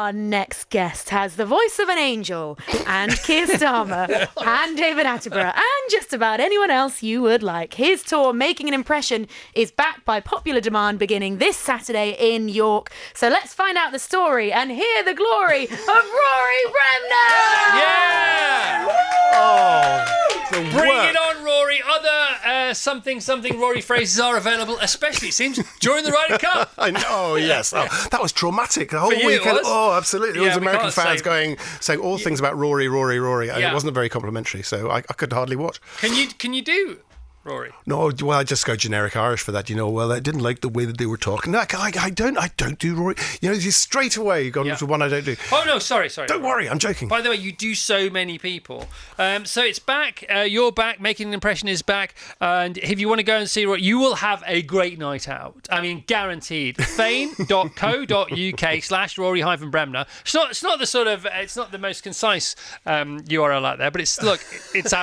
Our next guest has the voice of an angel, and Keir Starmer, and David Attenborough, and just about anyone else you would like. His tour, Making an Impression, is backed by popular demand beginning this Saturday in York. So let's find out the story and hear the glory of Rory Bremner! Yeah! Bring it on, Rory. Other something Rory phrases are available, especially, it seems, during the Ryder Cup. I know, yes. Oh, that was traumatic. The whole For you, weekend. it was? Oh, absolutely. There was American fans saying all things about Rory, and it wasn't very complimentary, so I could hardly watch. Can you do Rory? No, well, I just go generic Irish for that. Well, I didn't like the way that they were talking. No, I don't do Rory. You straight away gone to one I don't do. Oh no, sorry. Don't worry, I'm joking. By the way, you do so many people. So it's back. You're back. Making an Impression is back. And if you want to go and see Rory, you will have a great night out. I mean, guaranteed. Fane.co.uk/Rory-Bremner. It's not the sort of. It's not the most concise URL out there, but it's out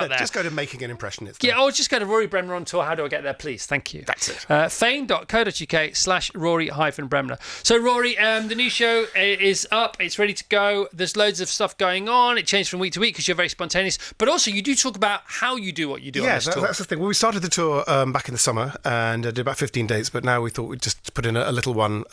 there. Just go to Making an Impression. Or just go to Rory Bremner on tour. How do I get there, please? Thank you. That's it. Fane.co.uk/Rory-Bremner. So, Rory, the new show is up. It's ready to go. There's loads of stuff going on. It changes from week to week because you're very spontaneous. But also, you do talk about how you do what you do on this tour. That's the thing. Well, we started the tour back in the summer and did about 15 dates, but now we thought we'd just put in a little one,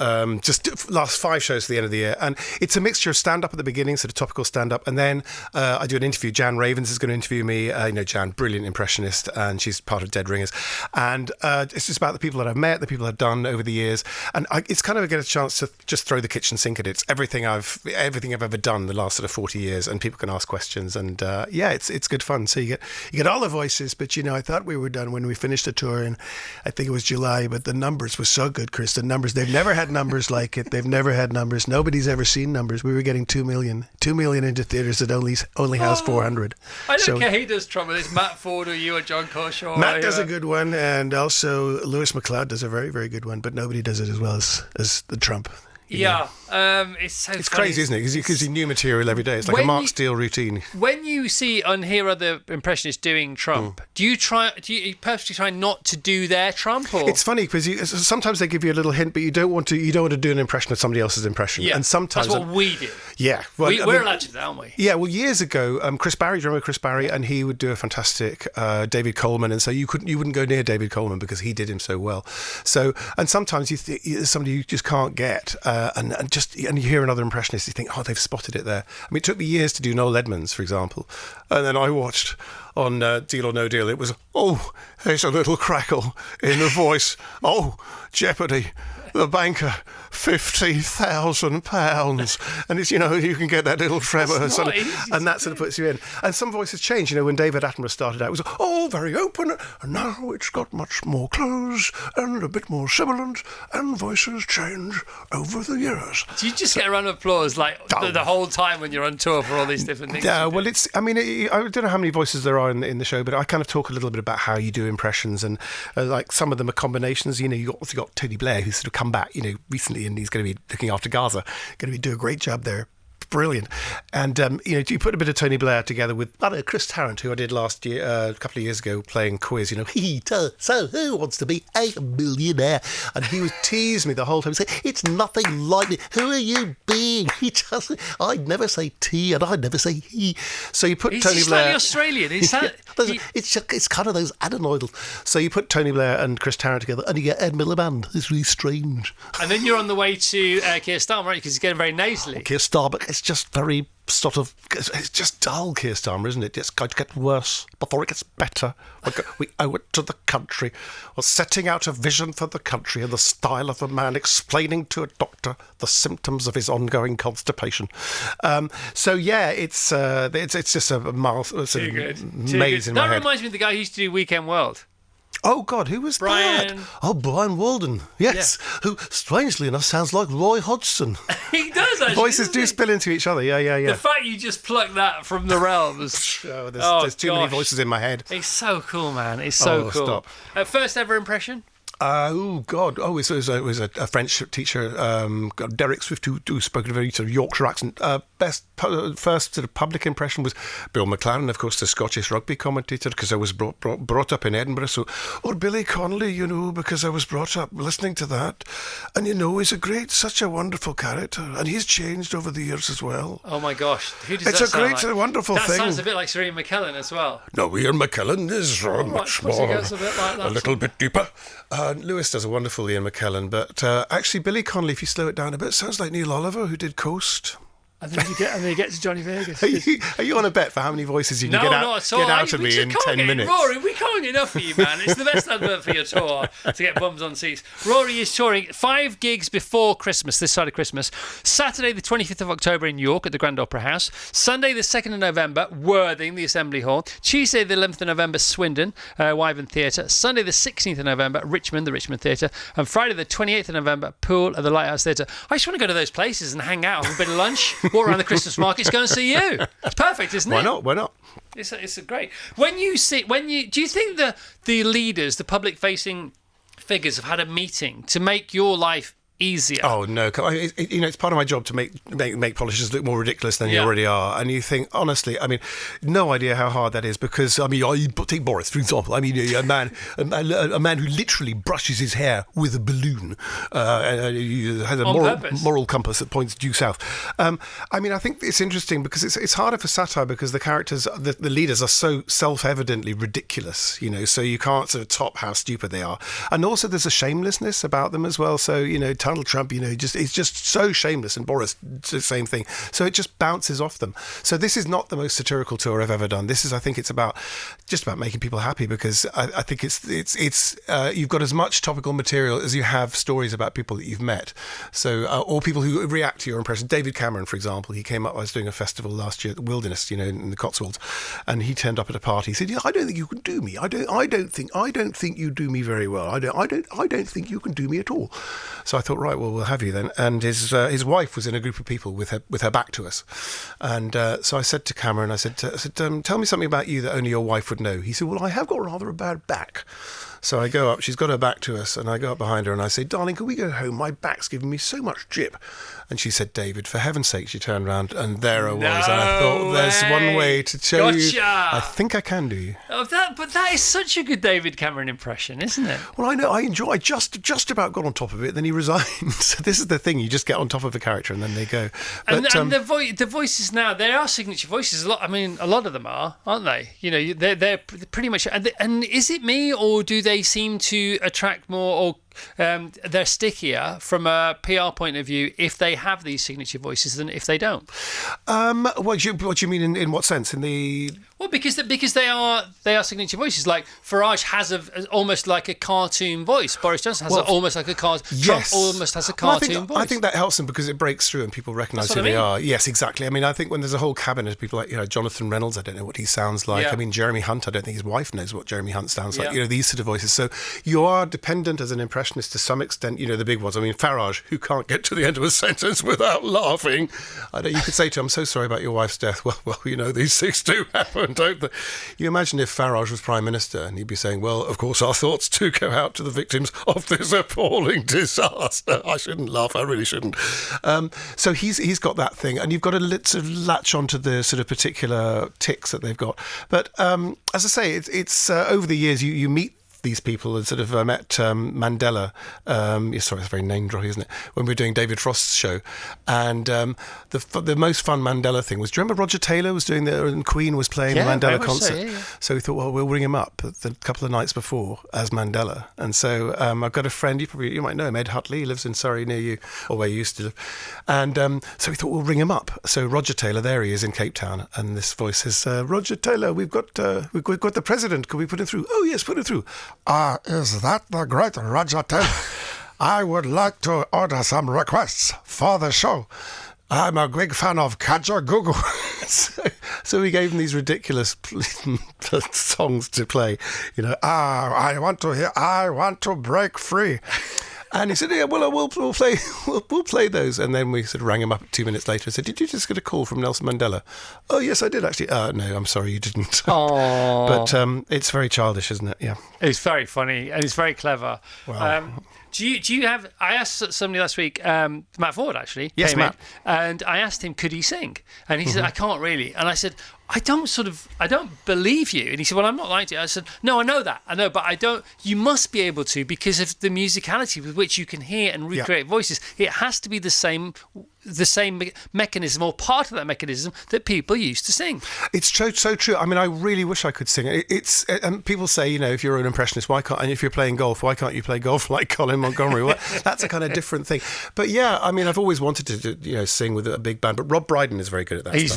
just last 5 shows to the end of the year. And it's a mixture of stand-up at the beginning, sort of topical stand-up, and then I do an interview. Jan Ravens is going to interview me. Jan, brilliant impressionist, and she's part of Dead Ringers. And it's just about the people that I've met, the people I've done over the years. And it's kind of get a chance to just throw the kitchen sink at it. It's everything I've ever done the last sort of 40 years, and people can ask questions. And it's good fun. So you get all the voices, but I thought we were done when we finished the tour, and I think it was July, but the numbers were so good, Chris. The numbers, they've never had numbers like it. They've never had numbers. Nobody's ever seen numbers. We were getting 2 million into theatres that only house 400. I don't care who does Trump. It's Matt Ford or you or John Kershaw. Matt does a good one, and also Lewis MacLeod does a very, very good one, but nobody does it as well as the Trump. It's crazy, isn't it? Because you new material every day. It's like a Mark Steele routine. When you see and hear other impressionists doing Trump, do you purposely try not to do their Trump? Or? It's funny because sometimes they give you a little hint, but you don't want to do an impression of somebody else's impression. Yeah, and sometimes that's what we do. Yeah, we're allowed to do that, aren't we? Yeah, well, years ago, Chris Barry, do you remember Chris Barry? And he would do a fantastic David Coleman, and so you wouldn't go near David Coleman because he did him so well. So, and sometimes somebody you just can't get. And you hear another impressionist, you think, oh, they've spotted it there. I mean, it took me years to do Noel Edmonds, for example, and then I watched on Deal or No Deal. It was, there's a little crackle in the voice. Oh, Jeopardy, the banker, £50,000, and it's you can get that little tremor, and that sort of puts you in. And some voices change. When David Attenborough started out, it was very open, and now it's got much more close and a bit more sibilant, and voices change over the years. Do you just get a round of applause the whole time when you're on tour for all these different things? Yeah, well, I don't know how many voices there are in the show, but I kind of talk a little bit about how you do impressions, and like some of them are combinations. You've got Tony Blair, who's sort of come back, recently, and he's going to be looking after Gaza, going to do a great job there. Brilliant. And, you put a bit of Tony Blair together with Chris Tarrant, who I did last year, a couple of years ago, playing quiz, so who wants to be a millionaire? And he would tease me the whole time. He'd say, it's nothing like me. Who are you being? I'd never say T and I'd never say he. So you put Tony Blair... He's slightly Australian. It's kind of those adenoidal. So you put Tony Blair and Chris Tarrant together and you get Ed Miliband. It's really strange. And then you're on the way to Keir Starmer, right? Because he's getting very nasally. Keir Starmer, it's just very it's just dull, Keir Starmer, isn't it? It's going to get worse before it gets better. We owe it to the country. We're setting out a vision for the country in the style of a man explaining to a doctor the symptoms of his ongoing constipation. It's just a maze in my head. That reminds me of the guy who used to do Weekend World. Oh, God, who was Brian? that? Oh, Brian Walden, yes, who, strangely enough, sounds like Roy Hodgson. He does, actually. Voices do spill into each other, yeah. The fact you just plucked that from the realms. There's too many voices in my head. It's so cool, man. It's so cool. Stop. First ever impression? Oh God! Oh, it was a French teacher, Derek Swift, who spoke in a very sort of Yorkshire accent. First sort of public impression was Bill McLaren, of course, the Scottish rugby commentator, because I was brought up in Edinburgh. So, or Billy Connolly, because I was brought up listening to that, and he's such a wonderful character, and he's changed over the years as well. Oh my gosh, who does it's that a sound great, like? wonderful that thing. That sounds a bit like Sir Ian McKellen as well. No, Ian McKellen is much more, goes a bit like that. A little bit deeper. Lewis does a wonderful Ian McKellen, but actually Billy Connolly, if you slow it down a bit, sounds like Neil Oliver, who did Coast. And then you get to Johnny Vegas. Are you on a bet for how many voices you can get out of me in 10 minutes? Rory, we can't get enough of you, man. It's the best advert for your tour to get bums on seats. Rory is touring 5 gigs before Christmas, this side of Christmas. Saturday the 25th of October in York at the Grand Opera House. Sunday the 2nd of November, Worthing, the Assembly Hall. Tuesday the 11th of November, Swindon, Wyvern Theatre. Sunday the 16th of November, Richmond, the Richmond Theatre. And Friday the 28th of November, Poole at the Lighthouse Theatre. I just want to go to those places and hang out, have a bit of lunch, walk around the Christmas markets, go and see you. It's perfect, isn't it? Why not? It's a great. Do you think the leaders, the public-facing figures, have had a meeting to make your life easier? Oh no! It's part of my job to make politicians look more ridiculous than they already are. And you think, honestly, no idea how hard that is, because I take Boris for example. A man who literally brushes his hair with a balloon, has a moral compass that points due south. I think it's interesting because it's harder for satire because the characters, the leaders, are so self-evidently ridiculous. So you can't sort of top how stupid they are. And also there's a shamelessness about them as well. So Donald Trump, it's just so shameless, and Boris, the same thing. So it just bounces off them. So this is not the most satirical tour I've ever done. I think it's about making people happy, because I think it's you've got as much topical material as you have stories about people that you've met. So or people who react to your impression. David Cameron, for example, he came up. I was doing a festival last year at the Wilderness, in the Cotswolds, and he turned up at a party. He said, "I don't think you can do me. I don't think you do me very well. I don't think you can do me at all." So I thought, right, well, we'll have you then. And his wife was in a group of people with her back to us. And so I said to Cameron, I said, tell me something about you that only your wife would know. He said, well, I have got rather a bad back. So I go up, she's got her back to us, and I go up behind her and I say, darling, can we go home? My back's giving me so much jip. And she said, David, for heaven's sake. She turned around and there I was. And I thought, there's one way to show you. I think I can do you. But that is such a good David Cameron impression, isn't it? Well, I know, I just about got on top of it, then he resigned. So this is the thing, you just get on top of a character and then they go. But, and the voices now, they are signature voices. A lot of them are, aren't they? They're pretty much. And is it me, or do they seem to attract more, or they're stickier from a PR point of view if they have these signature voices than if they don't? What do you mean in what sense? Because they are signature voices. Like Farage has almost like a cartoon voice. Boris Johnson has almost like a cartoon. Yes. Trump almost has a cartoon voice. I think that helps them because it breaks through and people recognise who they are. Yes, exactly. I think when there's a whole cabinet of people like Jonathan Reynolds, I don't know what he sounds like. Yeah. Jeremy Hunt, I don't think his wife knows what Jeremy Hunt sounds like. These sort of voices. So you are dependent as an impressionist to some extent. The big ones. Farage, who can't get to the end of a sentence without laughing. You could say to him, I'm so sorry about your wife's death. Well, these things do happen, don't they? You imagine if Farage was Prime Minister and he'd be saying, well, of course, our thoughts do go out to the victims of this appalling disaster. I shouldn't laugh, I really shouldn't. So he's got that thing, and you've got to sort of latch onto the sort of particular tics that they've got. But as I say, it's over the years you meet these people, and sort of met Mandela. Sorry, it's very name droppy, isn't it? When we were doing David Frost's show, and the most fun Mandela thing was, do you remember Roger Taylor was doing and Queen was playing the Mandela concert? So we thought, well, we'll ring him up a couple of nights before as Mandela. And so I've got a friend, you might know him, Ed Hutley. He lives in Surrey near you, or where you used to live. And so we thought, we'll ring him up. So Roger Taylor, there he is in Cape Town, and this voice says, Roger Taylor, we've got the president. Can we put him through? Oh yes, put him through. Is that the great Roger Taylor? I would like to order some requests for the show. I'm a big fan of Kajagoogoo. So we gave him these ridiculous songs to play. I want to break free. And he said, yeah, well, we'll play we'll play those. And then we sort of rang him up 2 minutes later and said, did you just get a call from Nelson Mandela? Oh, yes, I did, actually. No, I'm sorry, you didn't. Oh. But it's very childish, isn't it? Yeah. It's very funny and it's very clever. Wow. Do you have? I asked somebody last week, Matt Ford actually. Yes, came Matt. in, and I asked him, could he sing? And he said, I can't really. And I said, I don't believe you. And he said, well, I'm not lying to you. I said, no, I know that. I know, but I don't. You must be able to, because of the musicality with which you can hear and recreate voices. It has to be the same mechanism, or part of that mechanism, that people used to sing. It's so true. I mean, I really wish I could sing. And people say, if you're an impressionist, why can't? And if you're playing golf, why can't you play golf like Colin Montgomery? Well, that's a kind of different thing. But yeah, I mean, I've always wanted to, sing with a big band. But Rob Brydon is very good at that. He's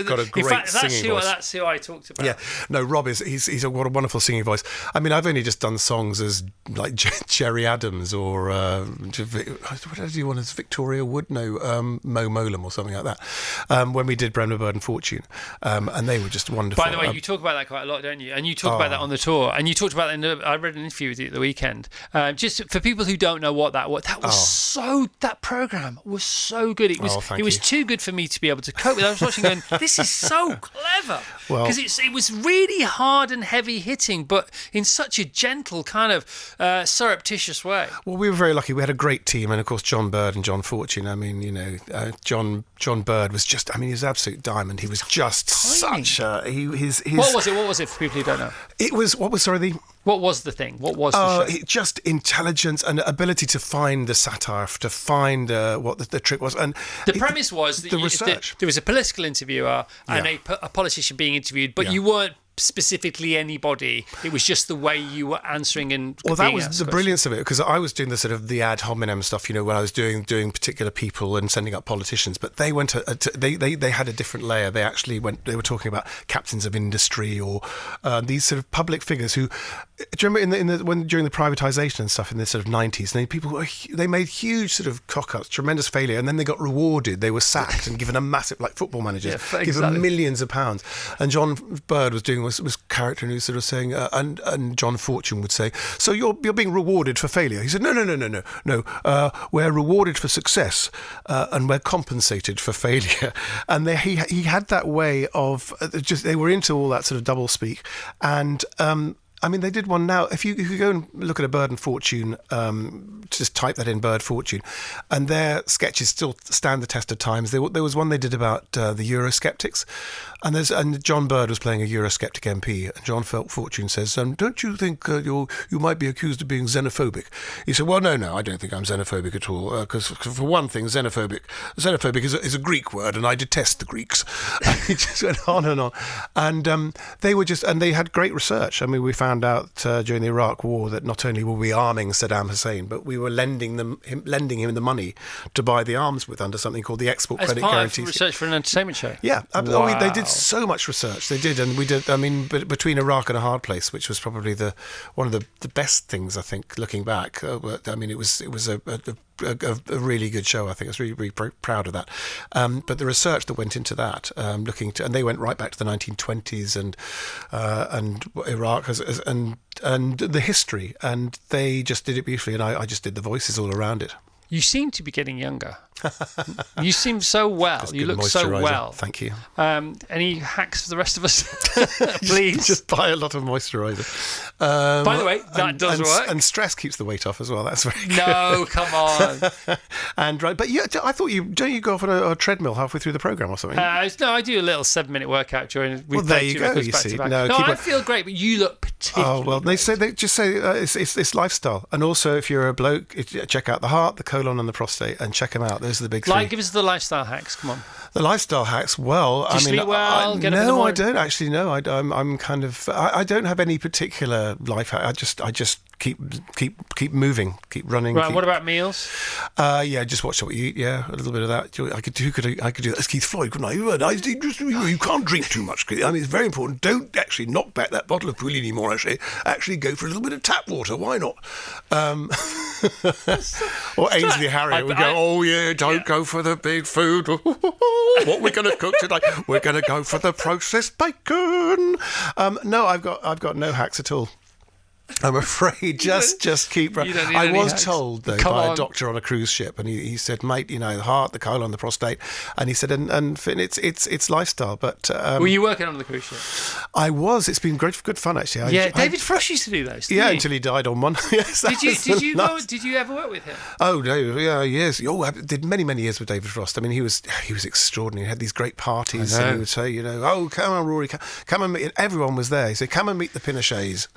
got a great singing voice. That's who I talked about. Yeah, no, Rob he's got a wonderful singing voice. I mean, I've only just done songs as like Jerry Adams or what do you want as Victoria Wood? No, Mo Molam or something like that. When we did Bremner, Bird and Fortune, and they were just wonderful. By the way, you talk about that quite a lot, don't you? And you talk about that on the tour. And you talked about that I read an interview with you at the weekend. Just for people who don't know what that was that program was so good. It was too good for me to be able to cope with. I was watching going, this is so clever. Because it was really hard and heavy hitting, but in such a gentle kind of surreptitious way. Well, we were very lucky. We had a great team, and of course John Bird and John Fortune. I mean, John Bird was just, he was an absolute diamond. He was just such a... What was it for people who don't know? It was, what was the thing? What was the show? Just intelligence and ability to find the satire, to find what the trick was. And the premise was that research. There was a political interviewer and a politician being interviewed, but you weren't specifically anybody. It was just the way you were answering and that was the brilliance of it, because I was doing the sort of the ad hominem stuff, when I was doing particular people and sending up politicians, but they went they had a different layer. They actually they were talking about captains of industry or these sort of public figures who, do you remember during the privatisation and stuff in the sort of 90s, they made huge sort of cock-ups, tremendous failure, and then they got rewarded. They were sacked and given a massive, like football managers, given millions of pounds. And John Bird was doing was character, and he was sort of saying, and John Fortune would say, so you're being rewarded for failure. He said, no, we're rewarded for success, and we're compensated for failure. And he had that way of they were into all that sort of double speak, and they did one now. If you go and look at a Bird and Fortune, just type that in, Bird Fortune, and their sketches still stand the test of times. There was one they did about the Eurosceptics, and John Bird was playing a Eurosceptic MP, and John Fortune says, don't you think you might be accused of being xenophobic? He said, well, no, I don't think I'm xenophobic at all, because for one thing, xenophobic is a Greek word, and I detest the Greeks. And he just went on and on, and they had great research. I mean, we found out during the Iraq War that not only were we arming Saddam Hussein, but we were lending him the money to buy the arms with under something called the Export Credit Guarantee. As part of research for an entertainment show? Yeah. Wow. They did so much research. They did, and we did. I mean, between Iraq and A Hard Place, which was probably one of the best things, I think, looking back. But, I mean, it was a really good show. I think I was really, really proud of that. But the research that went into that, and they went right back to the 1920s and Iraq and the history, and they just did it beautifully. And I just did the voices all around it. You seem to be getting younger. You seem so well. Just you look moisturiser. so well. Thank you. Any hacks for the rest of us? Please. Just buy a lot of moisturiser. By the way, that does work. And stress keeps the weight off as well. That's very good. No, come on. But yeah, I thought don't you go off on a treadmill halfway through the programme or something? No, I do a little 7-minute workout during. Well, there you go. You see, I feel great, but you look particularly. Oh well, they just say it's lifestyle, and also if you're a bloke, check out the heart, the colon, and the prostate, and check them out. Those are the big three. Give us the lifestyle hacks. Come on. The lifestyle hacks. Well, Do you sleep well? No, I don't actually. No, I'm kind of. I don't have any particular life hack. I just keep moving, keep running. Right. What about meals? Just watch what you eat. Yeah, a little bit of that. I could do that as Keith Floyd, couldn't I? You can't drink too much. I mean, it's very important. Don't actually knock back that bottle of Pouilly anymore. Actually go for a little bit of tap water. Why not? Or Ainsley Harriott would go, "Oh yeah, don't go for the big food. What we're going to cook today? We're going to go for the processed bacon." No, I've got no hacks at all. I'm afraid just keep. You don't need I any was hacks. told though Come by on. a doctor on a cruise ship, and he said, mate, the heart, the colon, the prostate, and he said, and it's lifestyle. But Were you working on the cruise ship? I was. It's been good fun actually. David Frost used to do those. Didn't Yeah, he? until he died on one. Yes, Did you ever work with him? Oh no, yeah, yes. Oh, I did many years with David Frost. I mean, he was extraordinary. He had these great parties, and he would say, oh, come on, Rory, come and meet. And everyone was there. He said, come and meet the Pinochets.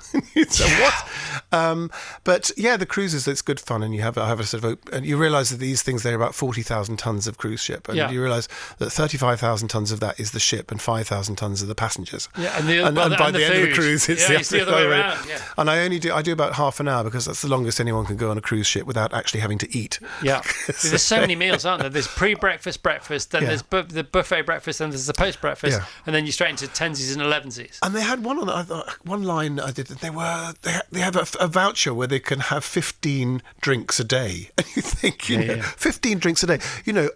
So what? But yeah, the cruises, it's good fun, and you have a sort of, and you realise that these things, they're about 40,000 tons of cruise ship, and you realise that 35,000 tons of that is the ship, and 5,000 tons are the passengers. Yeah, and by the end of the cruise, it's the other way around. Yeah. And I do about half an hour because that's the longest anyone can go on a cruise ship without actually having to eat. Yeah, there's so many meals, aren't there? There's pre-breakfast, breakfast, then there's the buffet breakfast, then there's the post-breakfast, and then you're straight into tensies and elevensies. And they had one line I did. They have a voucher where they can have 15 drinks a day, and you think 15 drinks a day.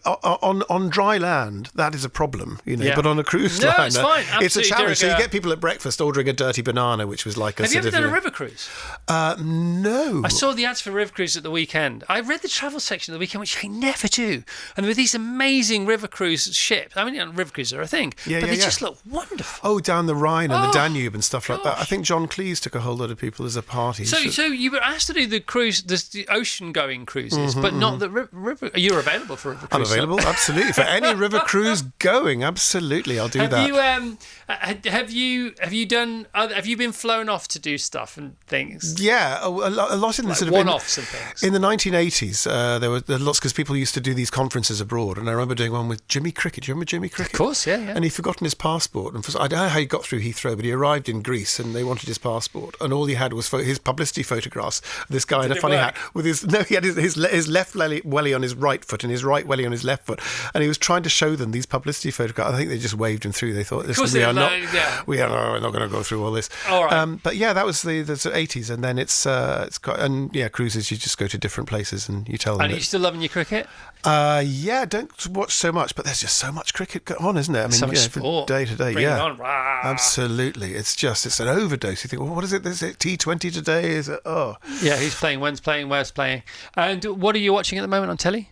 On dry land that is a problem. But on a cruise liner, it's fine. It's a Absolutely, challenge. So you get people at breakfast ordering a dirty banana, which was like a. Have you ever done a river cruise? No. I saw the ads for river cruise at the weekend. I read the travel section at the weekend, which I never do. And there were these amazing river cruise ships. I mean, river cruises are a thing, but they just look wonderful. Oh, down the Rhine and the Danube and stuff like that. I think John Cleese took a whole lot of people as a party. So you were asked to do the cruise, the ocean-going cruises, but not the river. You're available for river cruise. I'm available, absolutely, for any river cruise going. Absolutely, I'll do that. Have you done? Have you been flown off to do stuff and things? Yeah, a lot in the sort of one-offs and things. In the 1980s, there were lots because people used to do these conferences abroad, and I remember doing one with Jimmy Cricket. Do you remember Jimmy Cricket? Of course, yeah. And he'd forgotten his passport, and I don't know how he got through Heathrow, but he arrived in Greece, and they wanted his passport, and all he had was his publicity photographs. This guy in a funny hat with he had his left welly on his right foot and his right welly on his left foot, and he was trying to show them these publicity photographs. I think they just waved him through. They thought, "Listen, we're not going to go through all this." All right. But yeah, that was the 80s, and then it's cruises. You just go to different places and you tell them. And are you still loving your cricket? Yeah, don't watch so much, but there's just so much cricket on, isn't it? I mean, so much sport. Day to day. Bring it on. Rah. Absolutely. It's an overdose. You think, well, what is it? Is it T20 today? Is it? Oh, yeah. Who's playing? When's playing? Where's playing? And what are you watching at the moment on telly?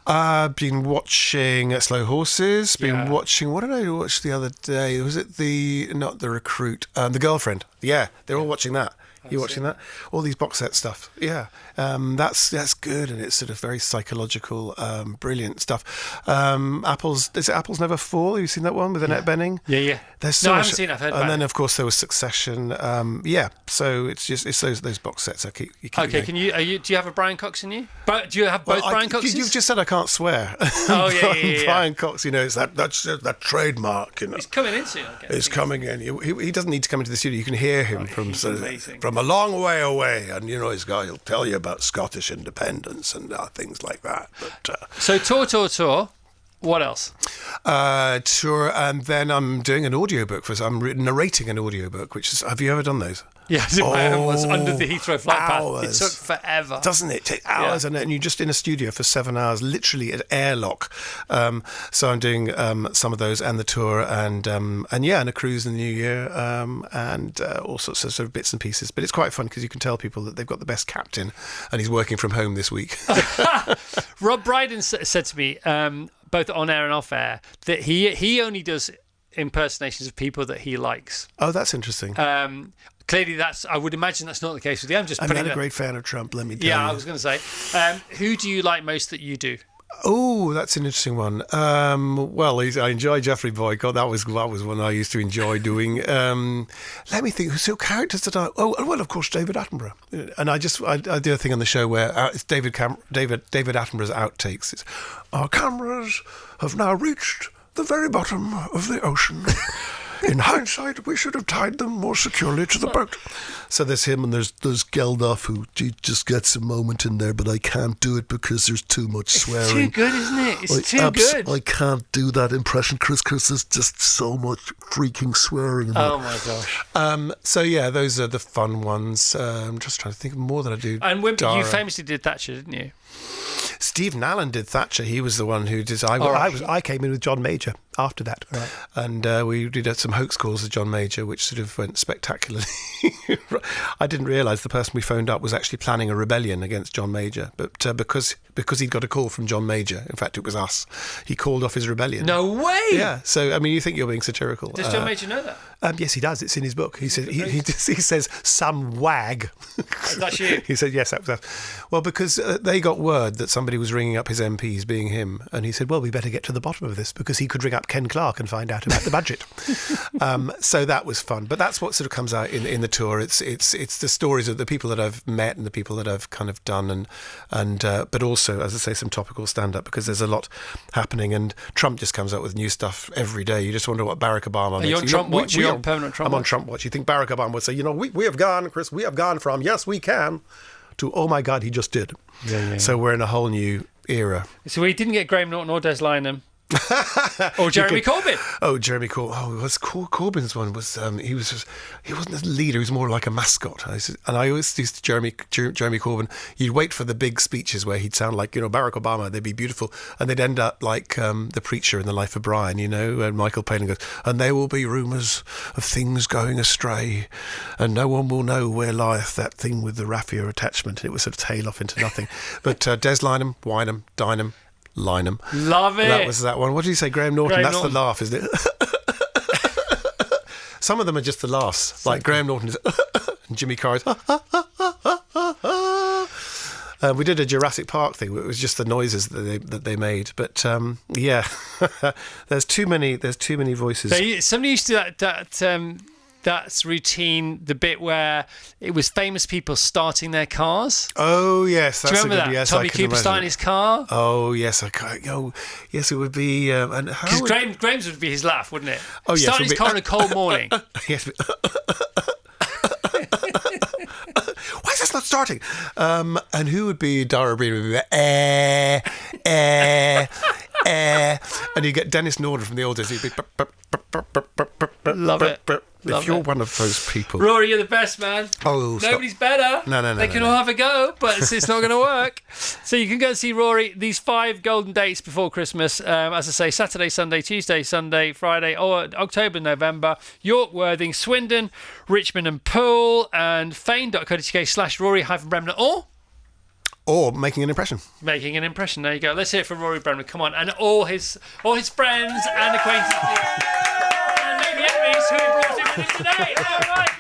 I've been watching Slow Horses. Been watching. What did I watch the other day? Was it not the Recruit? The Girlfriend. Yeah, they're all watching that. You watching that? All these box set stuff. Yeah, that's good, and it's sort of very psychological, brilliant stuff. Is it Apples Never Fall? Have you seen that one with Annette Bening? Yeah. There's so I much, haven't seen it. I've heard and about then it. of course there was Succession. So it's those box sets I keep. Okay, going. do you have a Brian Cox in you? But do you have both Brian Coxes? You've just said I can't swear. Oh yeah. Brian Cox, it's that trademark. He's coming in soon. He's coming in. He doesn't need to come into the studio. You can hear him from a long way away, and he'll tell you about Scottish independence and things like that. But so tour. What else? Tour, and then I'm doing an audiobook I'm narrating an audiobook. Have you ever done those? Yes, I was under the Heathrow flight path. It took forever. Doesn't it? Take hours, and you're just in a studio for 7 hours, literally at airlock. So I'm doing some of those and the tour, and a cruise in the new year, and all sorts of bits and pieces. But it's quite fun because you can tell people that they've got the best captain, and he's working from home this week. Rob Brydon said to me, both on air and off air, that he only does impersonations of people that he likes. Oh, that's interesting. Clearly, I would imagine that's not the case with you. I'm not a great fan of Trump, let me tell you. Yeah, I was going to say. Who do you like most that you do? Oh, that's an interesting one. I enjoy Geoffrey Boycott. That was one I used to enjoy doing. Let me think. So characters that of course, David Attenborough. And I do a thing on the show where it's David Attenborough's outtakes. It's, our cameras have now reached the very bottom of the ocean. In hindsight, we should have tied them more securely to the boat. So there's him, and there's Geldof, who just gets a moment in there, but I can't do it because there's too much swearing. It's too good, isn't it? It's too good. I can't do that impression, Chris, because there's just so much freaking swearing. Oh my gosh. So yeah, those are the fun ones. I'm just trying to think of more that I do. And you famously did Thatcher, didn't you? Stephen Allen did Thatcher. He was the one who did. I came in with John Major, after that. Right. And we did some hoax calls with John Major, which sort of went spectacularly. I didn't realise the person we phoned up was actually planning a rebellion against John Major, but because he'd got a call from John Major, in fact it was us, he called off his rebellion. No way! Yeah, so I mean, you think you're being satirical. Does John Major know that? Yes, he does. It's in his book. He said he says some wag. That's you. He said yes, that was us. Well, because they got word that somebody was ringing up his MPs, being him, and he said, "Well, we better get to the bottom of this," because he could ring up Ken Clarke and find out about the budget. So that was fun. But that's what sort of comes out in the tour. It's the stories of the people that I've met and the people that I've kind of done, and but also, as I say, some topical stand up, because there's a lot happening, and Trump just comes out with new stuff every day. You just wonder what Barack Obama makes. Are you on Trump Watch? You're on permanent Trump Watch? I'm on Trump Watch. You think Barack Obama would say, we have gone, Chris, we have gone from yes we can to oh my God, he just did. Yeah. So we're in a whole new era. So we didn't get Graham Norton or Des Lynam. Or Jeremy Corbyn. Oh, Jeremy Corbyn. Oh, Corbyn's one was he wasn't a leader. He was more like a mascot. And I always used to Jeremy Corbyn. You'd wait for the big speeches where he'd sound like Barack Obama. They'd be beautiful, and they'd end up like the preacher in The Life of Brian. And Michael Palin goes, and there will be rumours of things going astray, and no one will know where lieth that thing with the raffia attachment. And it would sort of tail off into nothing. But Des Lynam, Wynham, Dynam. Lynam. Love it. That was that one. What did you say? Graham Norton? That's the laugh, isn't it? Some of them are just the laughs. Like Graham Norton is and Jimmy Carr's. We did a Jurassic Park thing. It was just the noises that they made. But yeah, there's too many voices. Somebody used to do that's routine, the bit where it was famous people starting their cars. Oh yes, that's do you remember that? Yes, Tommy Cooper starting his car. Oh yes, yes, it would be. And because Graham's would be his laugh, wouldn't it? Oh yes, starting his car on a cold morning. Yes. Why is this not starting? And who would be Rory Bremner? And you get Dennis Norden from the old days. He'd be. Love it. If you're one of those people, Rory, you're the best, man. Oh, nobody's better. No. They can all have a go, but it's not going to work. So you can go and see Rory. These 5 golden dates before Christmas. As I say, Saturday, Sunday, Tuesday, Sunday, Friday, or October, November. York, Worthing, Swindon, Richmond, and Poole, and fane.co.uk/Rory-Bremner or making an impression. Making an impression. There you go. Let's hear it from Rory Bremner. Come on, and all his friends and acquaintances. And maybe enemies who he brought in with him today. All right.